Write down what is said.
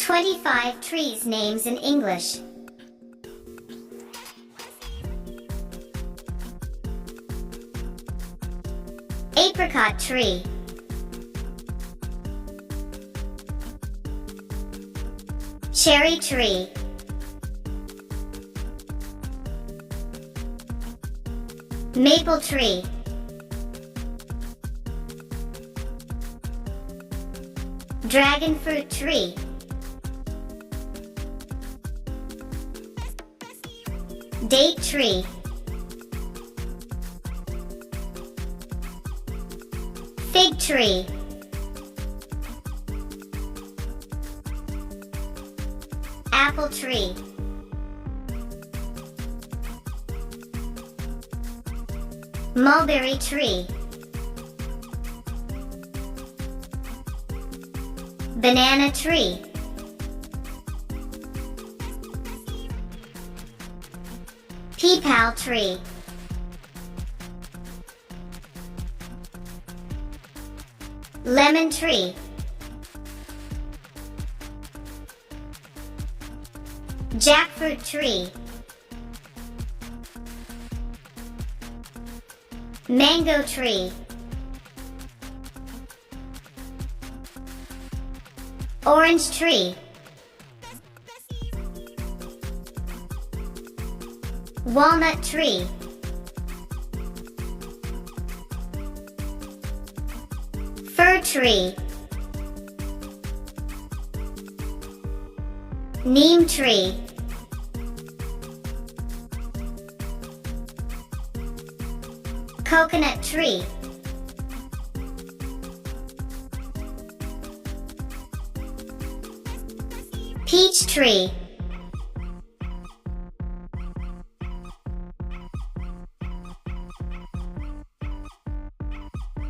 25 trees names in English. Apricot tree. Cherry tree. Maple tree. Dragon fruit tree. Date tree. Fig tree. Apple tree. Mulberry tree. Banana tree. Peepal tree. Lemon tree. Jackfruit tree. Mango tree. Orange tree. Walnut tree. Fir tree. Neem tree. Coconut tree. Peach tree.